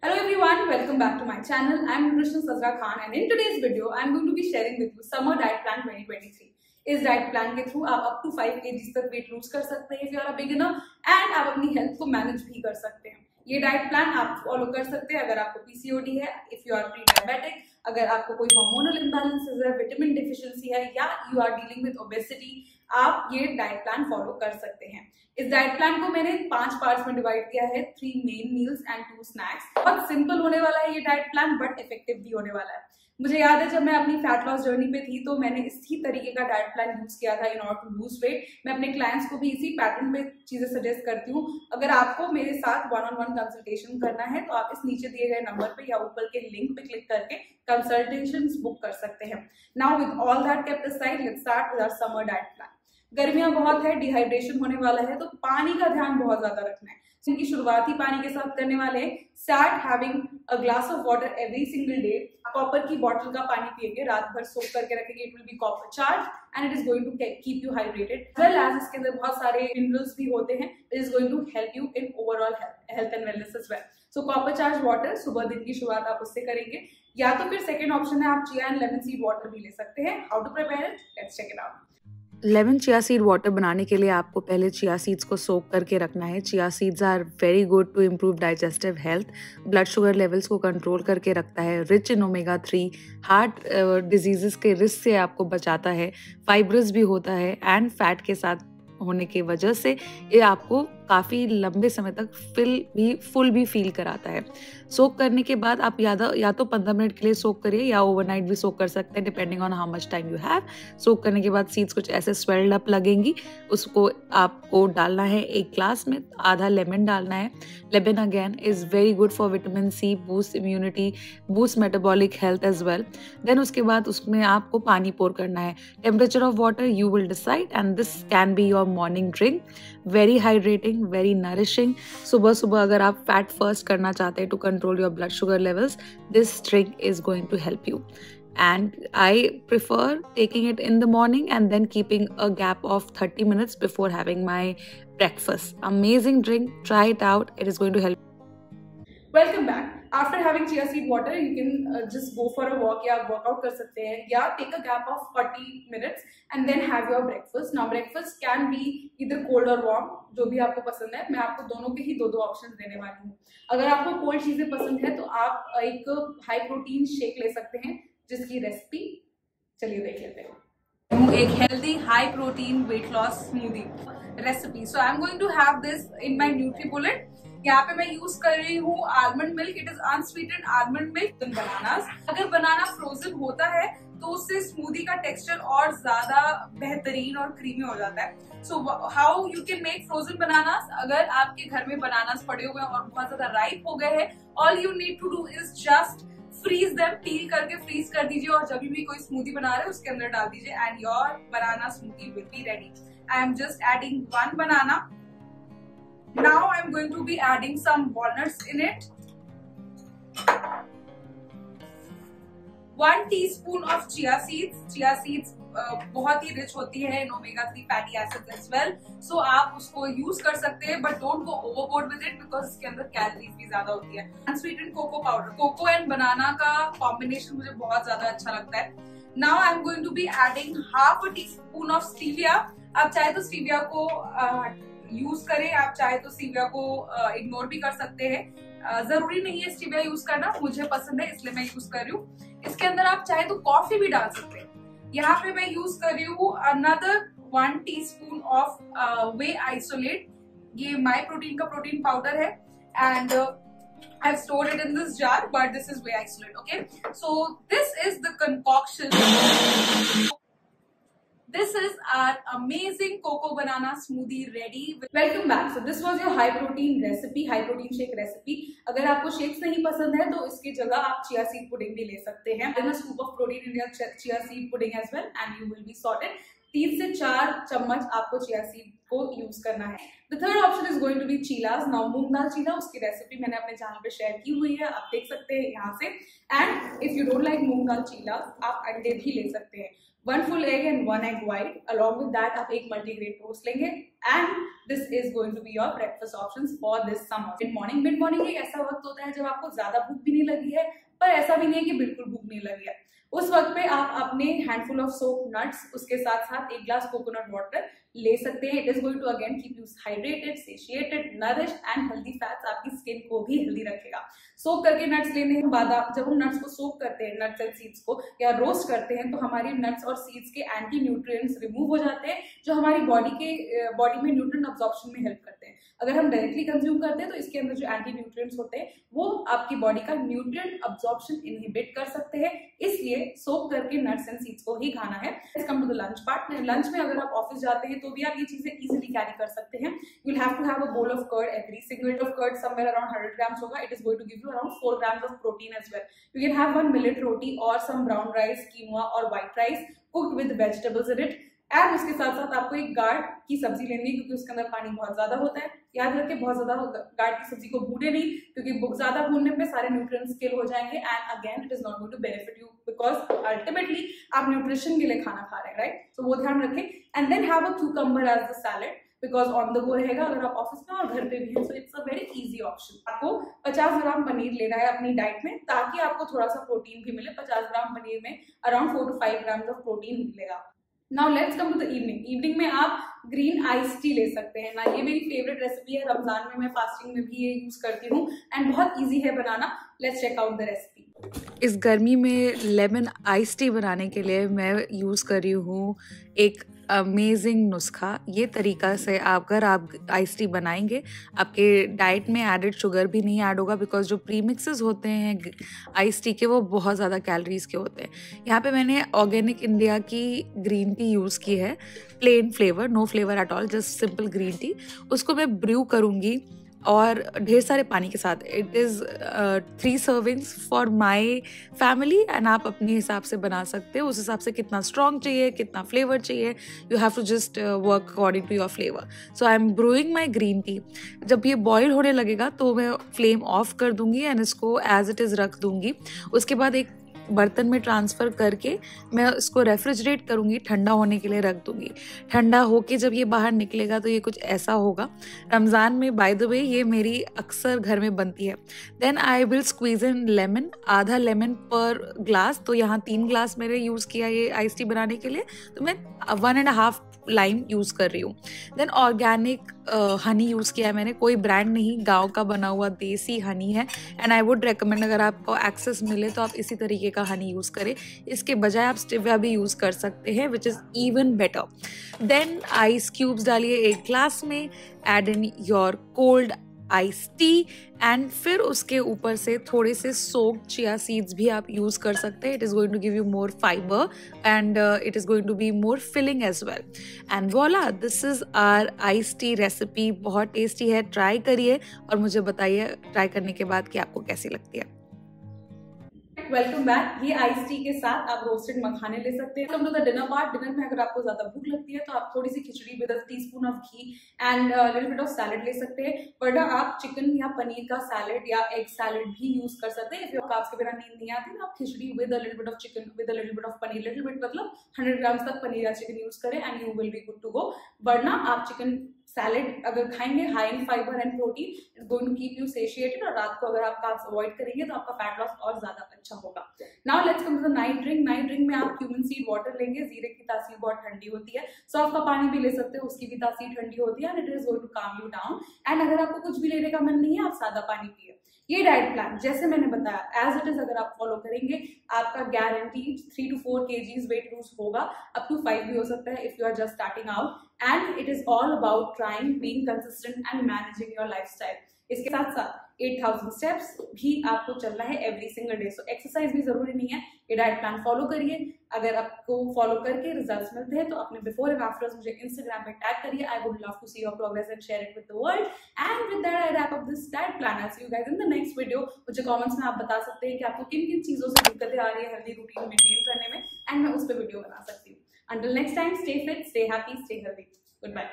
Hello everyone, welcome back to my channel. I am Nutritionist Azra Khan and in today's video I am going to be sharing with you Summer Diet Plan 2023. इस diet plan के through आप up to 5 kg तक weight lose कर सकते हैं if you are a beginner and आप अपनी health को मैनेज भी कर सकते हैं। ये डाइट प्लान आप फॉलो कर सकते हैं अगर आपको पीसीओडी है, if you are pre diabetic, अगर आपको कोई हार्मोनल इम्बैलेंसेस है, विटामिन डिफिशिएंसी है या you are dealing with obesity, आप ये डाइट प्लान फॉलो कर सकते हैं। इस डाइट प्लान को मैंने 5 पार्ट्स में डिवाइड किया है, 3 मेन मील्स एंड 2 स्नैक्स। बहुत सिंपल होने वाला है ये डाइट प्लान बट इफेक्टिव भी होने वाला है। मुझे याद है जब मैं अपनी फैट लॉस जर्नी पे थी तो मैंने इसी तरीके का डाइट प्लान यूज किया था in order to lose weight. मैं अपने क्लाइंट्स को भी इसी पैटर्न पे चीजें सजेस्ट करती हूँ। अगर आपको मेरे साथ 1-on-1 कंसल्टेशन करना है तो आप इस नीचे दिए गए नंबर पे या ऊपर के लिंक पे क्लिक करके कंसल्टेशन बुक कर सकते हैं। Now with all that kept aside, let's start with our summer diet plan. गर्मियां बहुत है, डिहाइड्रेशन होने वाला है तो पानी का ध्यान बहुत ज्यादा रखना है। इनकी शुरुआत ही पानी के साथ करने वाले हैं। Start having a glass of water every single day. Copper की बॉटल का पानी पिएंगे, रात भर सोक करके रखेंगे, it will be copper charge and it is going to keep you hydrated well as इसके अंदर बहुत सारे मिनरल्स भी होते हैं, it is going to help you in overall health and wellness as well. So copper charge water, सुबह दिन की शुरुआत आप उससे करेंगे। या तो फिर सेकेंड ऑप्शन है आप chia and lemon seed water भी ले सकते हैं। How to prepare it, let's check it out. Lemon chia seed water बनाने के लिए आपको पहले चिया सीड्स को सोक करके रखना है। Chia seeds are very good to improve digestive health, blood sugar levels को कंट्रोल करके रखता है, rich in omega 3, heart diseases के रिस्क से आपको बचाता है, फाइब्रस भी होता है एंड फैट के साथ होने की वजह से ये आपको काफ़ी लंबे समय तक फुल भी फील कराता है। सोक करने के बाद आप या तो 15 मिनट के लिए सोक करिए या ओवरनाइट भी सोक कर सकते हैं depending on how much time you have. Soak करने के बाद सीड्स कुछ ऐसे स्वेल्ड अप लगेंगी, उसको आपको डालना है एक ग्लास में, आधा लेमन डालना है। Lemon again is very good for vitamin C, boost immunity, boost metabolic health as well. Then उसके बाद उसमें आपको पानी पोर करना है। Temperature of water you will decide and this can be your morning drink. Very hydrating, very nourishing. सुबह सुबह अगर आप फैट फर्स्ट करना चाहते हैं to control your blood sugar levels, this drink is going to help you, and I prefer taking it in the morning and then keeping a gap of 30 minutes before having my breakfast. Amazing drink, try it out, it is going to help. Welcome back. After having chia seed water, you can just go for a walk या workout कर सकते हैं या take a gap of 40 minutes and then have your breakfast. Now breakfast can be either cold or warm, जो भी आपको पसंद है। मैं आपको दोनों के ही दो ऑप्शन देने वाली हूँ। अगर आपको कोल्ड चीजें पसंद है तो आप एक हाई प्रोटीन शेक ले सकते हैं जिसकी रेसिपी चलिए देख लेते हैं। एक healthy high protein weight loss smoothie recipe. So I am going to have this in my NutriBullet. यहाँ पे मैं यूज कर रही हूँ almond milk, it is unsweetened almond milk. Bananas, अगर बनाना फ्रोजन होता है तो उससे स्मूदी का टेक्सचर और ज्यादा बेहतरीन और क्रीमी हो जाता है। So how you can make frozen bananas, अगर आपके घर में बनानास पड़े हुए हैं और बहुत ज्यादा राइप हो गए हैं, all you need to do is just freeze them, peel करके फ्रीज कर दीजिए और जब भी कोई स्मूदी बना रहे हैं उसके अंदर डाल दीजिए and your banana smoothie will be ready. I am just adding 1 banana. Now I'm going to be adding some walnuts in it. 1 teaspoon of chia seeds. Chia seeds बहुत ही रिच होती है in omega 3 fatty acids as well, so आप उसको use कर सकते हैं but don't go overboard with it because इसके अंदर कैलोरीज भी ज्यादा होती है। Unsweetened cocoa powder, cocoa and banana का कॉम्बिनेशन मुझे बहुत ज्यादा अच्छा लगता है। Now I am going to be adding half a teaspoon of stevia. आप चाहे तो स्टीविया को यूज करें, आप चाहे तो स्टीविया को इग्नोर भी कर सकते हैं। जरूरी नहीं है स्टीविया यूज करना, मुझे पसंद है इसलिए मैं यूज कर रही हूँ। इसके अंदर आप चाहे तो कॉफी भी डाल सकते हैं। यहाँ पे मैं यूज कर रही हूँ another 1 teaspoon of way isolate. ये माई प्रोटीन का प्रोटीन पाउडर है and I have stored it in this jar, but this is whey isolate. Okay, so this is the concoction. This is our amazing cocoa banana smoothie ready. Welcome back. So this was your high protein recipe, high protein shake recipe. अगर आपको shakes नहीं पसंद है तो इसकी जगह आप chia seed pudding भी ले सकते हैं। Then a scoop of protein in your chia seed pudding as well, and you will be sorted. 3 से 4 चम्मच आपको चिया सीड को यूज करना है। The third option is going to be cheelas. Now moong dal cheela, उसकी रेसिपी मैंने अपने चैनल पे शेयर की हुई है, आप देख सकते हैं यहाँ से। And if you don't like moong dal cheela, आप अंडे भी ले सकते हैं। 1 full egg and 1 egg white. Along with that, आप एक मल्टीग्रेन टोस्ट लेंगे। And this is going to be your breakfast options for this summer. Mid morning एक ऐसा वक्त होता है जब आपको ज्यादा भूख भी नहीं लगी है, पर ऐसा भी नहीं है कि बिल्कुल भूख नहीं लगी है। उस वक्त पे आप अपने हैंडफुल ऑफ सोप नट्स, उसके साथ साथ 1 ग्लास कोकोनट वाटर ले सकते हैं। It is going to again keep you hydrated, satiated, nourished and healthy fats आपकी स्किन को भी हेल्दी रखेगा। सोक करके नट्स लेने के बाद जब हम नट्स को सोक करते हैं, नट्स एंड सीड्स को या रोस्ट करते हैं, तो हमारी नट्स और सीड्स के एंटी न्यूट्रिएंट्स रिमूव हो जाते हैं, जो हमारी बॉडी में न्यूट्रिएंट अब्जॉर्प्शन में हेल्प करते हैं। अगर हम डायरेक्टली कंज्यूम करते हैं तो इसके अंदर जो एंटी न्यूट्रिएंट्स होते हैं वो आपकी बॉडी का न्यूट्रिएंट अब्जॉर्प्शन इनहिबिट कर सकते हैं, इसलिए सोक करके नट्स एंड सीड्स को ही खाना है। Let's come to the lunch part. Lunch में अगर आप ऑफिस जाते हैं तो भी आप ये चीजें इजीली कैरी कर सकते हैं। You will have to have a bowl of curd, every single of curd somewhere around 100 grams होगा। It is going to give you around 4 grams of protein as well. You can have 1 millet roti और some brown rice, quinoa और white rice cooked with vegetables in it. And उसके साथ साथ आपको एक guard की सब्जी लेनी है, क्योंकि उसके अंदर पानी बहुत ज्यादा होता है। याद रखें, बहुत ज्यादा गार्ड की सब्जी को भूने नहीं, क्योंकि ज्यादा भूनने पे सारे न्यूट्रिएंट्स किल हो जाएंगे and again it is not going to benefit you, because ultimately आप न्यूट्रिशन के लिए खाना खा रहे हैं, राइट? तो वो ध्यान रखें। And then have a cucumber as the salad, because on the go रहेगा अगर आप ऑफिस में और घर पे भी है, so it's a very easy option. आपको 50 ग्राम पनीर लेना है अपनी डाइट में, ताकि आपको थोड़ा सा प्रोटीन भी मिले। 50 ग्राम पनीर में around 4 to 5 grams of protein मिलेगा। Now let's come to the evening. Evening में आप ग्रीन आइस टी ले सकते हैं ना, ये मेरी फेवरेट रेसिपी है। रमजान में मैं फास्टिंग में भी ये यूज करती हूँ एंड बहुत इजी है बनाना। Let's check out the recipe. इस गर्मी में लेमन आइस टी बनाने के लिए मैं यूज़ कर रही हूँ एक अमेजिंग नुस्खा। ये तरीका से अगर आप आइस टी बनाएंगे, आपके डाइट में एडेड शुगर भी नहीं ऐड होगा, बिकॉज जो प्रीमिक्सेस होते हैं आइस टी के वो बहुत ज़्यादा कैलोरीज के होते हैं। यहाँ पे मैंने ऑर्गेनिक इंडिया की ग्रीन टी यूज़ की है, plain flavour, no flavour at all, just simple green tea. उसको मैं ब्रू करूँगी और ढेर सारे पानी के साथ। It is 3 servings for my family and आप अपने हिसाब से बना सकते हो, उस हिसाब से कितना स्ट्रॉन्ग चाहिए, कितना फ्लेवर चाहिए, you have to just work according to your flavour. So I am brewing my green tea. जब ये बॉयल होने लगेगा तो मैं फ्लेम ऑफ कर दूंगी एंड इसको एज इट इज़ रख दूंगी। उसके बाद एक बर्तन में ट्रांसफ़र करके मैं इसको रेफ्रिजरेट करूँगी, ठंडा होने के लिए रख दूँगी। ठंडा होके जब ये बाहर निकलेगा तो ये कुछ ऐसा होगा। रमज़ान में बाय द वे ये मेरी अक्सर घर में बनती है। Then I will squeeze in lemon, आधा लेमन पर ग्लास। तो यहाँ 3 ग्लास मैंने यूज़ किया ये आइस टी बनाने के लिए, तो मैं 1.5 लाइम यूज़ कर रही हूँ। देन ऑर्गेनिक हनी यूज़ किया है मैंने, कोई ब्रांड नहीं, गांव का बना हुआ देसी हनी है। एंड आई वुड रेकमेंड, अगर आपको एक्सेस मिले तो आप इसी तरीके का हनी यूज़ करें। इसके बजाय आप स्टिविया भी यूज़ कर सकते हैं, which is even better. Then ice cubes डालिए 1 ग्लास में, add in your cold ice tea and फिर उसके ऊपर से थोड़े से सोक्ड चिया सीड्स भी आप यूज़ कर सकते हैं। It is going to give you more fibre and it is going to be more filling as well. And voila, this is our ice tea recipe. बहुत टेस्टी है, try करिए और मुझे बताइए ट्राई करने के बाद कि आपको कैसी लगती है। Welcome back. ये आइस टी के साथ आप रोस्टेड मखाने ले सकते हैं। Come to the dinner part. Dinner में अगर आपको ज्यादा भूख लगती है तो आप थोड़ी सी khichdi with 1 teaspoon of ghee and little bit of salad ले सकते हैं। वरना आप चिकन या पनीर का सैलेड या एग सैलेड भी यूज कर सकते हैं। इफ कार्ब्स के बिना नींद नहीं आती ना, आप khichdi with a little bit of chicken with a little bit of paneer, little bit मतलब 100 grams तक पनीर या चिकन यूज करें and you will be good to go. वरना आप चिकन सैलेड अगर खाएंगे, high in fibre and protein, it's going to keep you satiated. और रात को अगर आप कार्ब्स अवॉइड करेंगे तो आपका फैट लॉस और ज्यादा अच्छा होगा। Now let's come to the night drink. Night drink में आप क्यूमिन सीड वाटर लेंगे। जीरे की तासीर बहुत ठंडी होती है, सौंफ का पानी भी ले सकते हो, उसकी भी तासीर ठंडी होती है and it is going to calm you down. And अगर आपको कुछ भी लेने का मन नहीं है, आप सादा पानी पिए। ये डाइट प्लान जैसे मैंने बताया एज इट इज अगर आप फॉलो करेंगे, आपका guarantee 3 to 4 kgs weight lose होगा, अप टू 5 भी हो सकता है if you are just starting out. And it is all about trying, being consistent and managing your lifestyle. इसके साथ साथ 8000 स्टेप्स भी आपको चलना है every single day. So exercise भी जरूरी नहीं है, ये डाइट प्लान फॉलो करिए। अगर आपको फॉलो करके रिजल्ट्स मिलते हैं तो अपने बिफोर एंड आफ्टर्स मुझे इंस्टाग्राम पे टैग करिए। I would love to see your progress and share it with the world. And with that I wrap up this diet plan. I see you guys in the next video. मुझे comments में आप बता सकते हैं कि आपको किन किन चीजों से दिक्कतें आ रही है हेल्दी रूटीन मेंटेन करने में, एंड मैं उस पर वीडियो बना सकती हूँ। Until next time, stay fit, stay happy, stay healthy. Goodbye.